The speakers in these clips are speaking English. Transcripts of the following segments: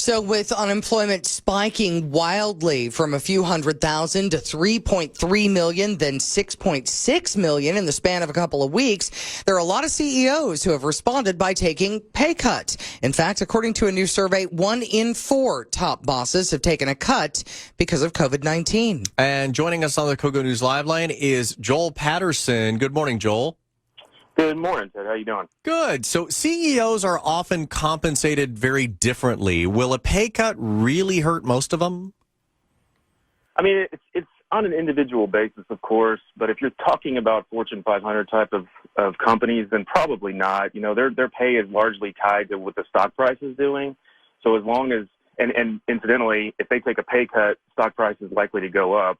So with unemployment spiking wildly from a few 100,000 to 3.3 million, then 6.6 million in the span of a couple of weeks, there are a lot of CEOs who have responded by taking pay cuts. In fact, according to a new survey, 1 in 4 top bosses have taken a cut because of COVID-19. And joining us on the KOGO News Live Line is Joel Patterson. Good morning, Joel. Good morning, Ted. How you doing? Good. So CEOs are often compensated very differently. Will a pay cut really hurt most of them? I mean, it's on an individual basis, of course, but if you're talking about Fortune 500 type of companies, then probably not. You know, their pay is largely tied to what the stock price is doing. So as long as, and incidentally, if they take a pay cut, stock price is likely to go up.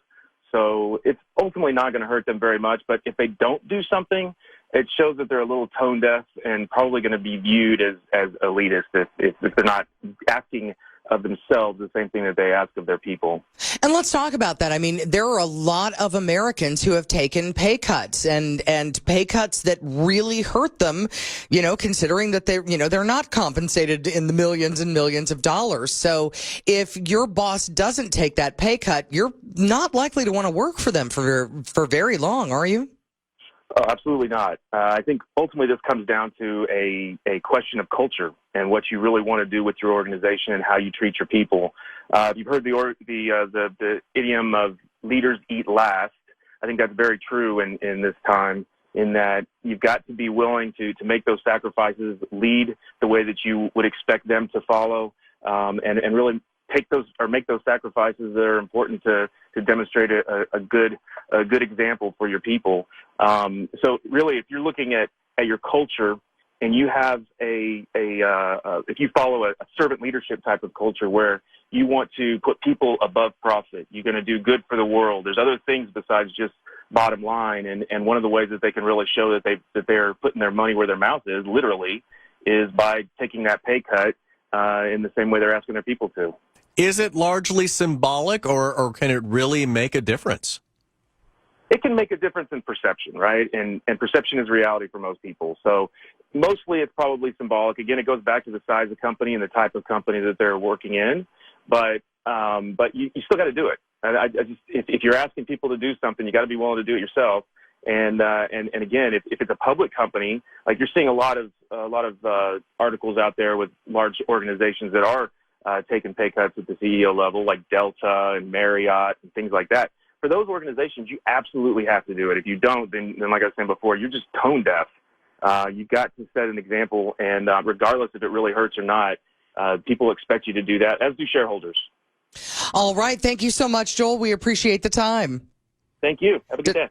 So it's ultimately not going to hurt them very much. But if they don't do something, it shows that they're a little tone deaf and probably going to be viewed as elitist if they're not asking of themselves the same thing that they ask of their people. And let's talk about that. I mean, there are a lot of Americans who have taken pay cuts and pay cuts that really hurt them, you know, considering that they're not compensated in the millions and millions of dollars. So if your boss doesn't take that pay cut, you're not likely to want to work for them for very long, are you? Oh, absolutely not. I think ultimately this comes down to a question of culture and what you really want to do with your organization and how you treat your people. You've heard the idiom of leaders eat last. I think that's very true in this time, in that you've got to be willing to make those sacrifices, lead the way that you would expect them to follow, and really make those sacrifices that are important to demonstrate a good example for your people. So really, if you're looking at your culture and you have if you follow a servant leadership type of culture where you want to put people above profit, you're going to do good for the world. There's other things besides just bottom line, and one of the ways that they can really show that they're putting their money where their mouth is, literally, is by taking that pay cut in the same way they're asking their people to. Is it largely symbolic, or can it really make a difference? It can make a difference in perception, right? And perception is reality for most people. So mostly it's probably symbolic. Again, it goes back to the size of the company and the type of company that they're working in. But you still got to do it. If you're asking people to do something, you got to be willing to do it yourself. And again, if it's a public company, like you're seeing a lot of articles out there with large organizations that are taking pay cuts at the CEO level, like Delta and Marriott and things like that. For those organizations, you absolutely have to do it. If you don't, then like I was saying before, you're just tone deaf. You've got to set an example, and regardless if it really hurts or not, people expect you to do that, as do shareholders. All right. Thank you so much, Joel. We appreciate the time. Thank you. Have a good day.